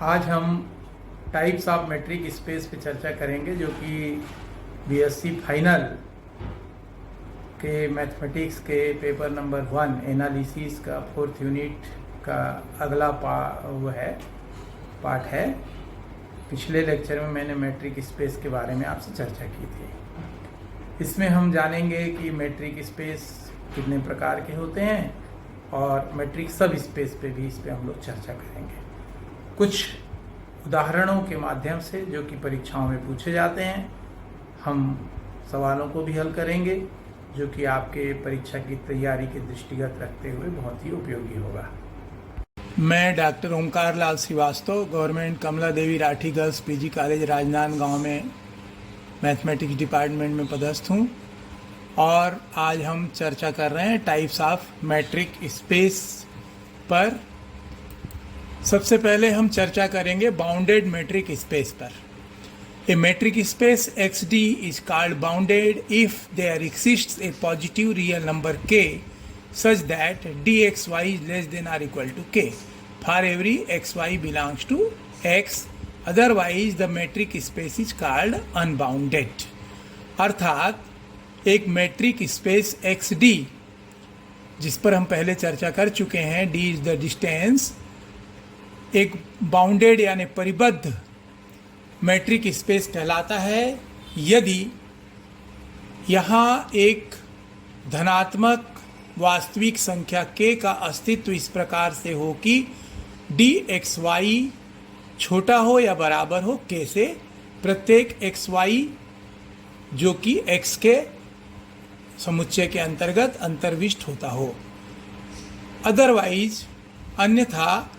आज हम types of metric space पे चर्चा करेंगे, जो कि बीएससी फाइनल के मैथमेटिक्स के पेपर नंबर 1 एनालिसिस का 4th यूनिट का अगला पार्ट है। पिछले लेक्चर में मैंने मेट्रिक स्पेस के बारे में आपसे चर्चा की थी। इसमें हम जानेंगे कि मेट्रिक स्पेस कितने प्रकार के होते हैं और मेट्रिक सब स्पेस पे भी इस पे हम लोग चर्चा करेंगे, कुछ उदाहरणों के माध्यम से जो कि परीक्षाओं में पूछे जाते हैं। हम सवालों को भी हल करेंगे जो कि आपके परीक्षा की तैयारी के दृष्टिगत रखते हुए बहुत ही उपयोगी होगा। मैं doctor Omkar Lal Shrivastava, government Kamla Devi Rathi girls PG college Rajnandgaon में मैथमेटिक्स डिपार्टमेंट में पदस्थ हूँ और आज हम चर्चा कर रहे हैं टाइप्स ऑफ मैट्रिक स्पेस पर। सबसे पहले हम चर्चा करेंगे बाउंडेड मैट्रिक स्पेस पर। A metric space XD is called bounded if there exists a positive real number k such that dxy is less than or equal to k for every xy belongs to x, otherwise the metric space is called unbounded। अर्थात एक matric space XD, जिस पर हम पहले चर्चा कर चुके हैं, d is the distance, एक बाउंडेड यानी परिबद्ध मैट्रिक स्पेस कहलाता है यदि यहाँ एक धनात्मक वास्तविक संख्या k का अस्तित्व इस प्रकार से हो कि dxy छोटा हो या बराबर हो k से, प्रत्येक xy जो कि x के समुच्चय के अंतर्गत अंतर्विष्ट होता हो। अदरवाइज अन्यथा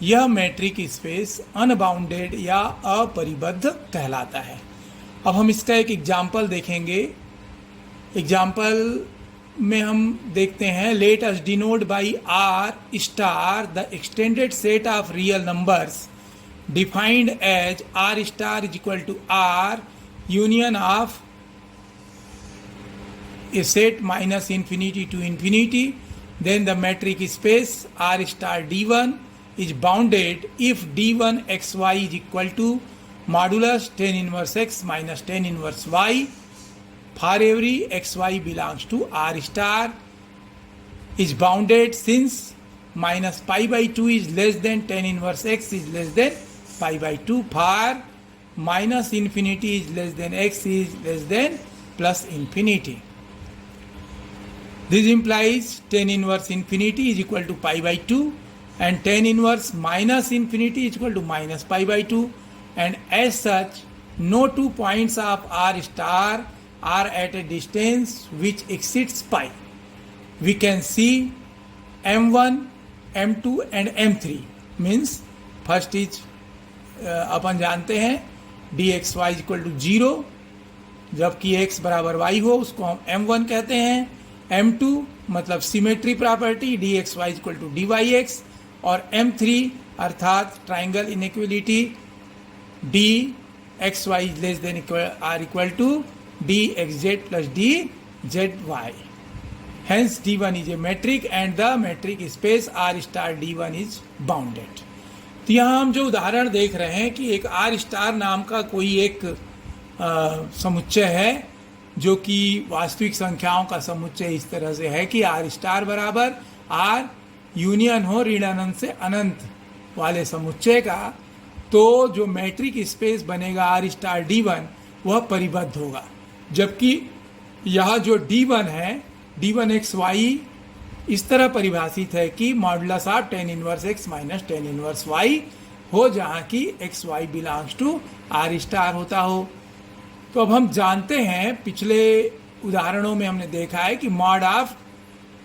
यह मैट्रिक स्पेस अनबाउंडेड या अपरिबद्ध कहलाता है। अब हम इसका एक एग्जाम्पल देखेंगे। एग्जाम्पल में हम देखते हैं, let us denote by R star the extended set of real numbers defined as R star is equal to R union of a set minus infinity to infinity, then the metric space R star D1 is bounded if D1 xy is equal to modulus tan inverse x minus tan inverse y for every xy belongs to R star is bounded since minus pi by 2 is less than tan inverse x is less than pi by 2 for minus infinity is less than x is less than plus infinity। This implies tan inverse infinity is equal to pi by 2 and tan inverse minus infinity is equal to minus pi by 2, and as such no 2 points of R star are at a distance which exceeds pi। We can see M1, M2 and M3 means first is अपन जानते हैं dxy is equal to 0, जबकि x बराबर y हो उसको हम M1 कहते हैं। M2 मतलब symmetry property dxy equal to dyx, और M3 अर्थात triangle inequality dxy is less than or equal to dxz plus dzy। Hence D1 is a metric and the metric space R star D1 is bounded। तो यहाँ हम जो उदाहरण देख रहे हैं कि एक R स्टार नाम का कोई एक समुच्चय है जो कि वास्तविक संख्याओं का समुच्चय इस तरह से है कि R स्टार बराबर R यूनियन हो ऋण अनंत से अनंत वाले समुच्चय का, तो जो मैट्रिक स्पेस बनेगा R स्टार D1 वह परिबद्ध होगा। जबकि यह जो D1 है D1 xy इस तरह परिभाषित है कि modulus of tan inverse x minus tan inverse y हो, जहाँ की xy belongs to R star होता हो। तो अब हम जानते हैं, पिछले उदाहरणों में हमने देखा है कि mod of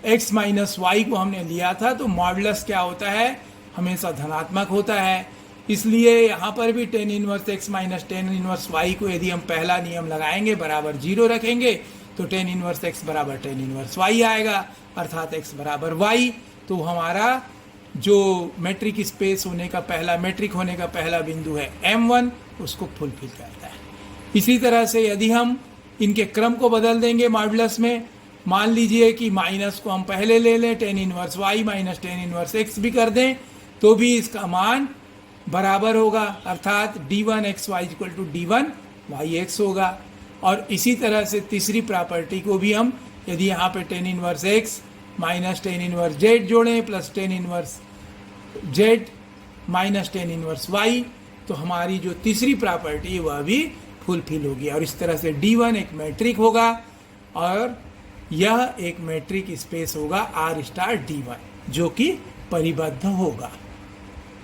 x minus y को हमने लिया था तो मॉडुलस क्या होता है, हमेशा धनात्मक होता है। इसलिए यहाँ पर भी tan inverse x minus tan inverse y को यदि हम पहला नियम लगाएंगे बराबर 0 रखेंगे तो tan इनवर्स x बराबर tan इनवर्स y आएगा, अर्थात x बराबर y। तो हमारा जो मैट्रिक स्पेस होने का पहला मैट्रिक होने का पहला बिंदु है M1 उसको फुलफिल करता है। इसी तरह से यदि हम इनके क्रम को बदल देंगे मॉडुलस में, मान लीजिए कि माइनस को हम पहले ले लें, tan inverse y minus tan inverse x भी कर दें, तो भी इसका मान बराबर होगा, अर्थात d1xy इक्वल टू d1yx होगा। और इसी तरह से तीसरी प्रॉपर्टी को भी हम, यदि यहाँ पे tan inverse x minus tan inverse z जोड़ें plus tan inverse z minus tan inverse y, तो हमारी जो तीसरी प्रॉपर्टी है वह भी फुलफिल होगी। और इस तरह से D1 एक मैट्रिक होगा और यह एक मैट्रिक स्पेस होगा R स्टार D1 जो कि परिबद्ध होगा।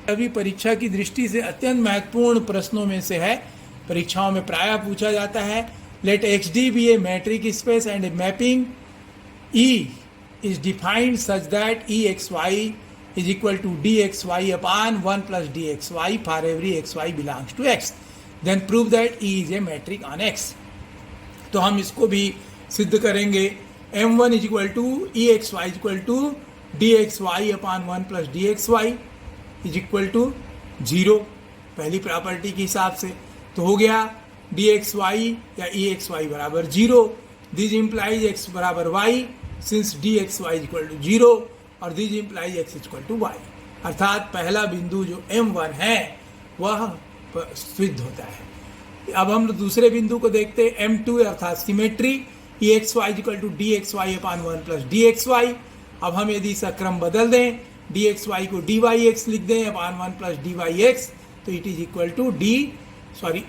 अभी परीक्षा की दृष्टि से अत्यंत महत्वपूर्ण प्रश्नों में से है, परीक्षाओं में प्रायः पूछा जाता है। Let XD be a metric space and a mapping E is defined such that EXY is equal to DXY upon 1 plus DXY for every XY belongs to X. Then prove that E is a metric on X. तो हम इसको भी सिद्ध करेंगे। M1 is equal to EXY is equal to DXY upon 1 plus DXY is equal to 0, पहली property के हिसाब से। तो हो गया DXY या EXY बराबर 0, दिस इम्प्लाइज X बराबर Y since DXY is equal to 0 और this implies X is equal to Y। अर्थात पहला बिंदु जो M1 है वह सिद्ध होता है। अब हम दूसरे बिंदु को देखते हैं, M2 अर्थात symmetry, EXY is equal to DXY upon 1 plus DXY। अब हम यदि इसका क्रम बदल दें, DXY को DYX लिख दें upon 1 plus DYX, तो it is equal to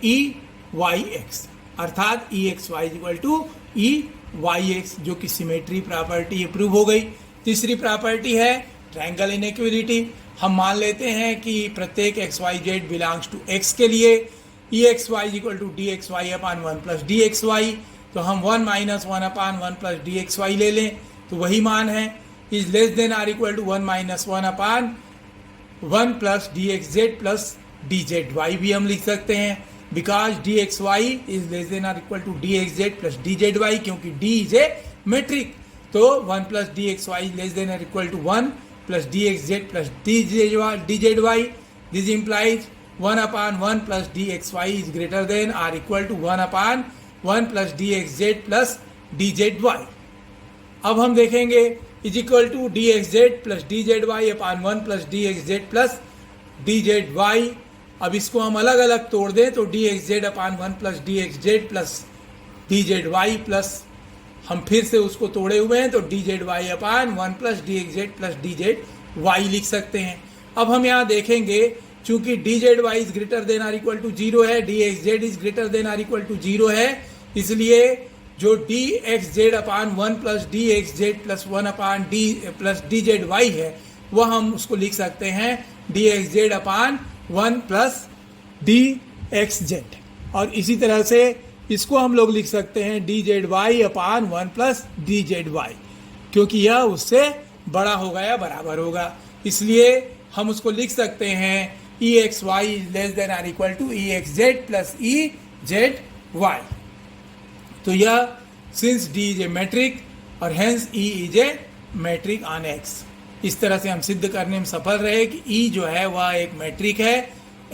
EYX, अर्थात EXY is equal to EYX, जो कि सिमेट्री प्रॉपर्टी प्रूव हो गई। तीसरी प्रॉपर्टी है ट्रायंगल इनइक्वालिटी। हम मान लेते हैं कि प्रत्येक XYZ बिलोंग्स टू X के लिए EXY is equal to DXY upon 1 plus DXY, तो हम 1 minus 1 upon 1 plus DXY ले लें तो वही मान है। Is less than or equal to 1 minus 1 upon 1 plus DXZ plus DZY भी हम लिख सकते हैं, because DXY is less than or equal to DXZ plus DZY, क्योंकि D इज ए मेट्रिक। तो 1 plus DXY is less than or equal to 1 plus DXZ plus DZY। This implies 1 upon 1 plus DXY is greater than or equal to 1 upon 1 plus DXZ plus DZY। अब हम देखेंगे is equal to DXZ plus DZY upon 1 plus DXZ plus DZY। अब इसको हम अलग अलग तोड़ दें तो DXZ upon 1 plus DXZ plus DZY plus हम फिर से उसको तोड़े हुए हैं तो DZY upon 1 plus DXZ plus DZY लिख सकते हैं। अब हम यहाँ देखेंगे चूंकि DZY is greater than or equal to 0 है, DXZ is greater than or equal to 0 है, इसलिए जो DXZ upon 1 plus DXZ plus 1 upon D plus DZY है वह हम उसको लिख सकते हैं DXZ अपॉन 1 प्लस DXZ। और इसी तरह से इसको हम लोग लिख सकते हैं DZY अपॉन 1 प्लस DZY, क्योंकि यह उससे बड़ा होगा या बराबर होगा, इसलिए हम उसको लिख सकते हैं EXY is less than or equal to EXZ plus EZY। तो यह since D is a metric और hence E is a metric on X। इस तरह से हम सिद्ध करने में सफल रहे कि E जो है वह एक मैट्रिक है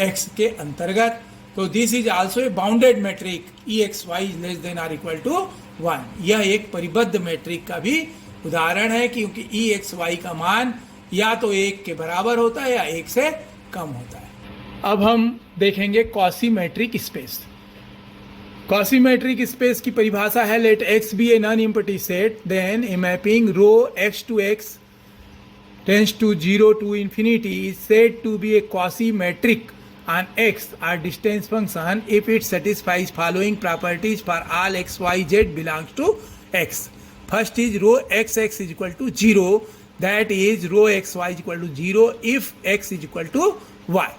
X के अंतर्गत। तो this is also a bounded metric EXY is less than or equal to 1। यह एक परिबद्ध मैट्रिक का भी उदाहरण है, क्योंकि EXY का मान या तो 1 के बराबर होता है या 1 से कम होता है। अब हम देखेंगे क्वासीमेट्रिक स्पेस। क्वासीमेट्रिक स्पेस की परिभाषा है let X be a non empty set then a mapping rho X to X tends to 0 to infinity is said to be a quasi-metric on X or distance function if it satisfies following properties for all x, y, z belongs to X. First is rho XX is equal to 0, that is rho XY is equal to 0 if X is equal to Y.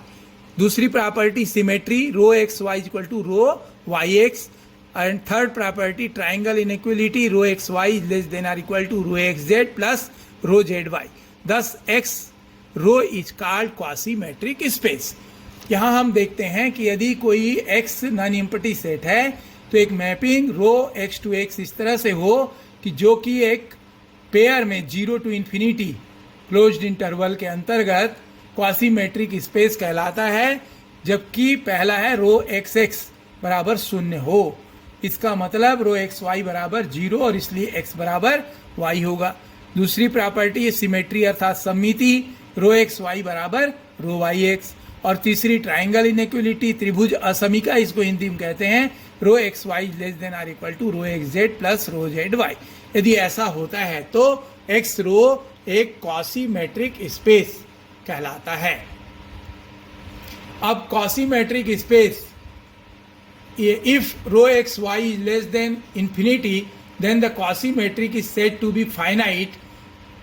दूसरी property symmetry rho XY is equal to rho YX, and third property triangle inequality rho XY is less than or equal to rho XZ plus rho ZY. Thus X rho is called quasi-metric space. यहाँ हम देखते हैं कि यदि कोई X non empty set है तो एक mapping rho X to X इस तरह से हो कि जो कि एक पेयर में 0 to infinity क्लोज्ड इंटरवल के अंतर्गत क्वासीमेट्रिक स्पेस कहलाता है, जबकि पहला है रो XX बराबर 0 हो। इसका मतलब रो XY बराबर 0 और इसलिए X बराबर Y होगा। दूसरी प्रॉपर्टी है सिमेट्री अर्थात सममिति रो XY बराबर रो YX, और तीसरी ट्राइंगल इनइक्वलिटी, त्रिभुज असमीका इसको हिंदी में कहते हैं, rho x y less than or equal to rho x z plus rho z y. यदि ऐसा होता है तो एक्स रो एक कॉसीमेट्रिक स्पेस कहलाता है। अब quasimetric space, if rho x y is less than infinity then the quasi-metric is said to be finite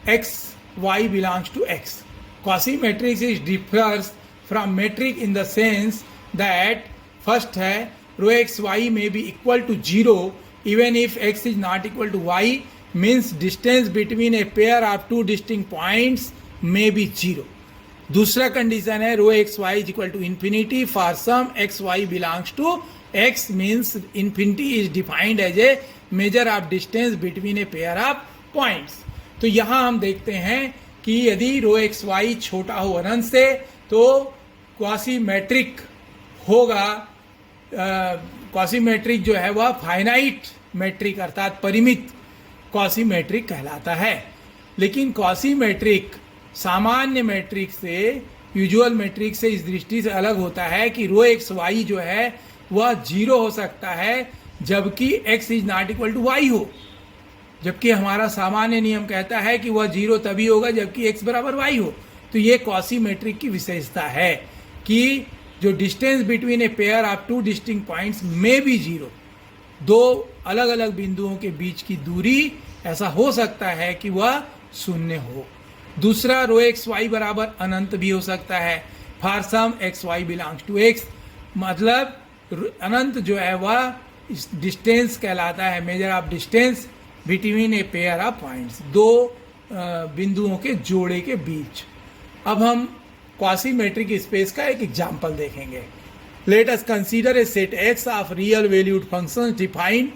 x y belongs to x. Quasi-metric differs from metric in the sense that first है rho x y may be equal to 0 even if x is not equal to y, means distance between a pair of two distinct points may be 0. दूसरा condition है rho x y is equal to infinity for some x y belongs to x, means infinity is defined as a measure of distance between a pair of points. तो यहाँ हम देखते हैं कि यदि रो x Y छोटा हो अनंत से तो क्वासीमेट्रिक होगा। क्वासीमेट्रिक जो है वह फाइनाइट मेट्रिक अर्थात परिमित क्वासीमेट्रिक कहलाता है। लेकिन क्वासीमेट्रिक सामान्य मैट्रिक से, यूजुअल मैट्रिक से इस दृष्टि से अलग होता है कि रो एक्स वाई जो है वह 0 हो सकता है जबकि x is not equal to y हो, जबकि हमारा सामान्य नियम कहता है कि वह 0 तभी होगा जबकि x बराबर y हो। तो ये क्वासीमेट्रिक की विशेषता है कि जो distance between a pair of two distinct points में भी 0, दो अलग अलग बिंदुओं के बीच की दूरी ऐसा हो सकता है कि वह 0 हो। दूसरा रो एक्स वाई बराबर अनंत भी हो सकता है for some x y belongs to x, मतलब अनंत जो है वह डिस्टेंस कहलाता है, measure of distance between a pair of points, दो बिंदुओं के जोड़े के बीच। अब हम क्वासीमेट्रिक स्पेस का एक एग्जांपल देखेंगे। Let us consider a set x of real valued functions defined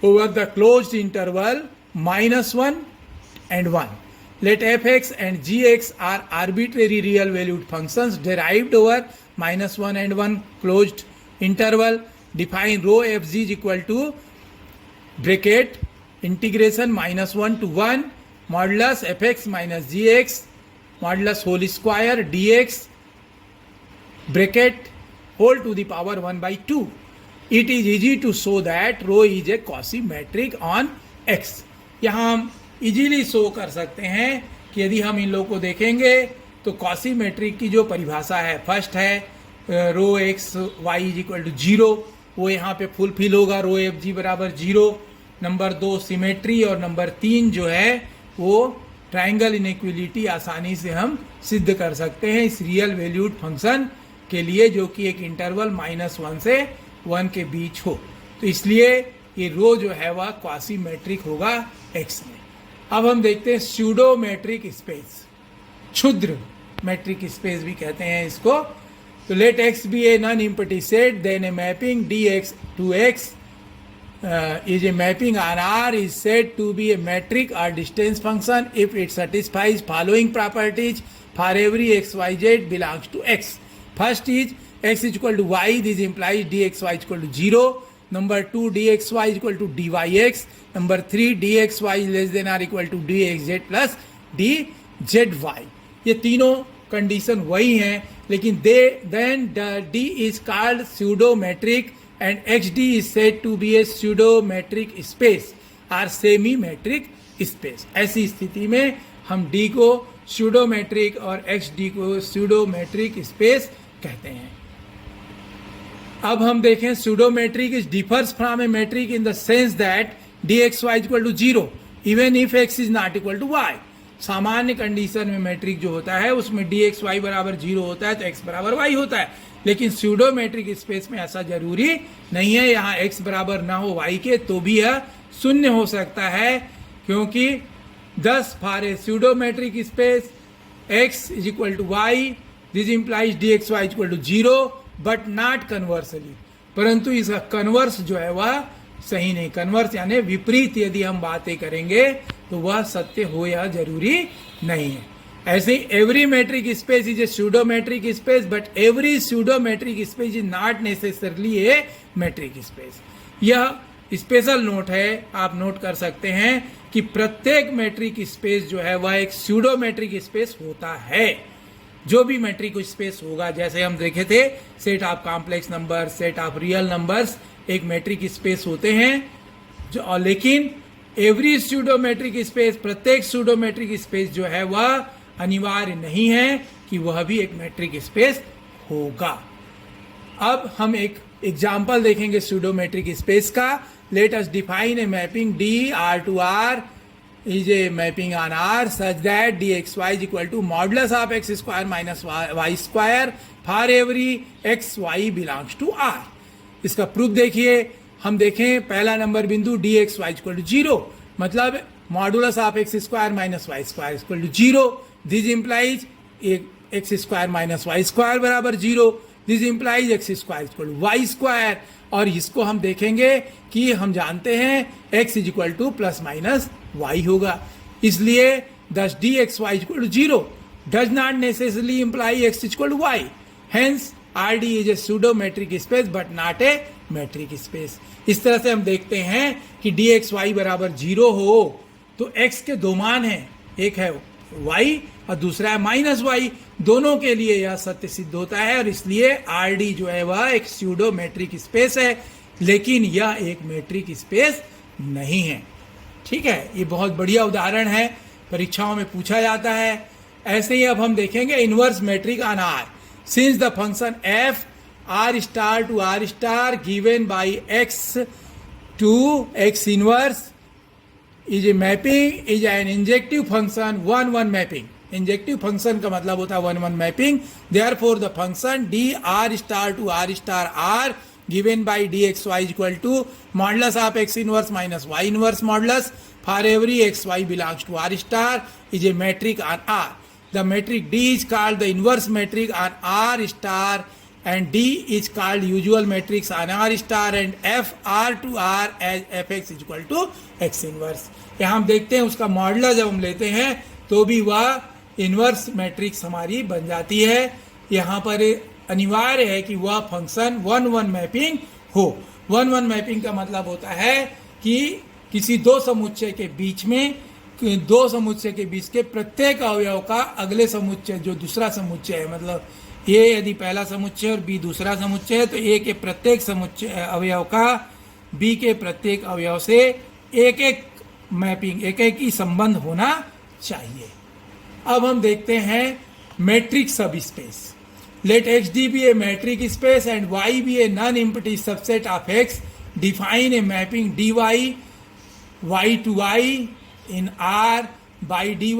over the closed interval -1 and 1. Let fx and gx are arbitrary real valued functions derived over -1 and 1 closed interval. Define rho fg is equal to bracket integration -1 to 1 modulus fx minus gx modulus whole square dx bracket whole to the power 1 by 2. It is easy to show that rho is a quasi-metric on x. यहाँ हम easily show कर सकते हैं कि यदि हम इन लोगों को देखेंगे तो क्वासीमेट्रिक की जो परिभाषा है, फर्स्ट है rho x y is equal to 0, वो यहाँ पे फुलफिल होगा, रो एफ जी बराबर 0। नंबर 2 सिमेट्री, और नंबर 3 जो है वो ट्राइंगल इनइक्वलिटी आसानी से हम सिद्ध कर सकते हैं इस रियल वैल्यूड फंक्शन के लिए जो कि एक इंटरवल -1 से 1 के बीच हो। तो इसलिए ये रो जो है वह क्वासीमेट्रिक होगा एक्स में। अब हम देखते हैं स्यूडोमेट्रिक स्पेस, क्षुद्र मैट्रिक स्पेस भी कहते हैं इसको। तो let x be a non empty set, then a mapping d x to x is a mapping on R is said to be a metric or distance function if it satisfies following properties for every xyz belongs to x. First is x is equal to y, this implies dxy is equal to 0. Number 2, dxy is equal to dyx. Number 3, dxy is less than or equal to dxz plus dzy. ये तीनों condition वही हैं, लेकिन then d is called pseudometric and xd is said to be a pseudometric space or semi-metric space. ऐसी स्थिति में हम d को pseudometric और xd को pseudometric space कहते हैं। अब हम देखें pseudometric is differs from a metric in the sense that dxy is equal to 0 even if x is not equal to y. सामान्य कंडीशन में मैट्रिक जो होता है उसमें dxy बराबर 0 होता है तो x बराबर y होता है, लेकिन स्यूडोमेट्रिक स्पेस में ऐसा जरूरी नहीं है। यहाँ x बराबर ना हो y के तो भी यह 0 हो सकता है, क्योंकि 10 for a pseudometric space x is equal to y, this implies dxy is equal to 0 but not conversely. परंतु इसका कन्वर्स जो है वह सही नहीं, कन्वर्स यानी विपरीत यदि हम बातें करेंगे तो वह सत्य हो या जरूरी नहीं है। ऐसे ही every metric space is a pseudometric space but every pseudometric space is not necessarily a metric space. यह स्पेशल नोट है, आप नोट कर सकते हैं कि प्रत्येक मैट्रिक स्पेस जो है वह एक स्यूडोमेट्रिक स्पेस होता है। जो भी मैट्रिक स्पेस होगा, जैसे हम देखे थे set of complex number, set of real numbers एक मैट्रिक स्पेस होते हैं जो, और लेकिन एवरी स्यूडोमेट्रिक स्पेस, प्रत्येक स्यूडोमेट्रिक स्पेस जो है वह अनिवार्य नहीं है कि वह भी एक मैट्रिक स्पेस होगा। अब हम एक एग्जाम्पल देखेंगे स्यूडोमेट्रिक स्पेस का। Let us define a mapping d R to R is a mapping on R such that dxy is equal to modulus of x square minus y square for every xy belongs to R। इसका proof देखिए, हम देखें पहला number बिंदु dxy equal to 0, मतलब modulus of x square minus y square equal to 0। This implies x square minus y square बराबर 0। This implies x square equal to y square. और इसको हम देखेंगे कि हम जानते हैं x is equal to plus minus y होगा, इसलिए thus d x y equal to 0 does not necessarily imply x equal to y। Hence R d is a pseudometric space but not a metric space. इस तरह से हम देखते हैं कि D x Y बराबर 0 हो तो x के दो मान हैं, एक है y और दूसरा है माइनस वाई, दोनों के लिए यह सत्य सिद्ध होता है और इसलिए आर डी जो है वह एक स्यूडोमेट्रिक स्पेस है, लेकिन यह एक मैट्रिक स्पेस नहीं है। ठीक है, ये बहुत बढ़िया उदाहरण है, परीक्षाओं में पूछा जाता है। ऐसे ही अब हम देखेंगे inverse metric on R. Since the function f R star to R star given by x to x inverse is a mapping is an injective function 1-1 mapping. Injective function का मतलब होता है 1-1 mapping. Therefore the function d R star to R star R given by dxy is equal to modulus of x inverse minus y inverse modulus for every xy belongs to r star is a metric on R. The metric D is called the inverse metric on R star and D is called usual matrix on R star and f R to R as fx is equal to x inverse। यहाँ हम देखते हैं उसका modulus जब हम लेते हैं तो भी वह इनवर्स मैट्रिक्स हमारी बन जाती है। यहाँ पर अनिवार्य है कि वह फंक्शन 1-1 मैपिंग हो। 1-1 मैपिंग का मतलब होता है कि किसी दो समुच्चय के बीच में, दो समुच्चय के बीच के प्रत्येक अवयव का अगले समुच्चय जो दूसरा समुच्चय है, मतलब ए यदि पहला समुच्चय और बी दूसरा समुच्चय है तो ए के प्रत्येक समुच्चय अवयव का बी के प्रत्येक अवयव से एक एक मैपिंग, एक एक ही संबंध होना चाहिए। अब हम देखते हैं मैट्रिक सब space. Let XD be a metric space and Y be a non-empty subset of X. Define a mapping dy y to y in R by dy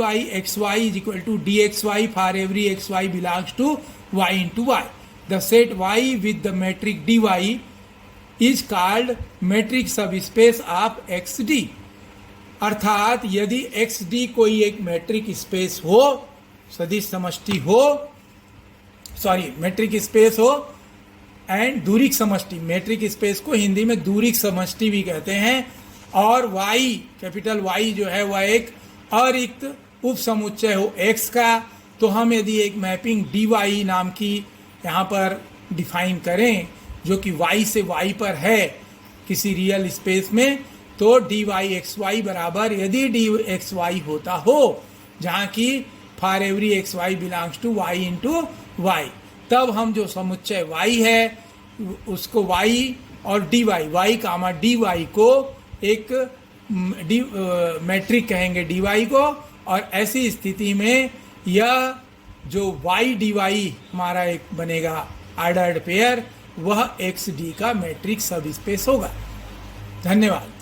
xy is equal to dxy for every xy belongs to y into y. The set Y with the metric dy is called metric subspace of XD. अर्थात यदि XD कोई एक matric space हो, सदिश समष्टि हो, matric space हो and दूरिक समष्टि, मैट्रिक स्पेस को हिंदी में दूरिक समष्टि भी कहते हैं, और y कैपिटल Y जो है वह एक अरिक्त उप समुच्चय हो x का, तो हम यदि एक मैपिंग dy नाम की यहाँ पर डिफाइन करें जो कि y से y पर है किसी रियल स्पेस में, तो dy xy बराबर यदि dy xy होता हो जहाँ की for every xy belongs to y into y, तब हम जो समुच्चय y है उसको y और dy y कामा dy को एक मैट्रिक कहेंगे dy को, और ऐसी स्थिति में यह जो y dy हमारा एक बनेगा ऑर्डर्ड पेयर, वह xd का मैट्रिक सब स्पेस होगा। धन्यवाद।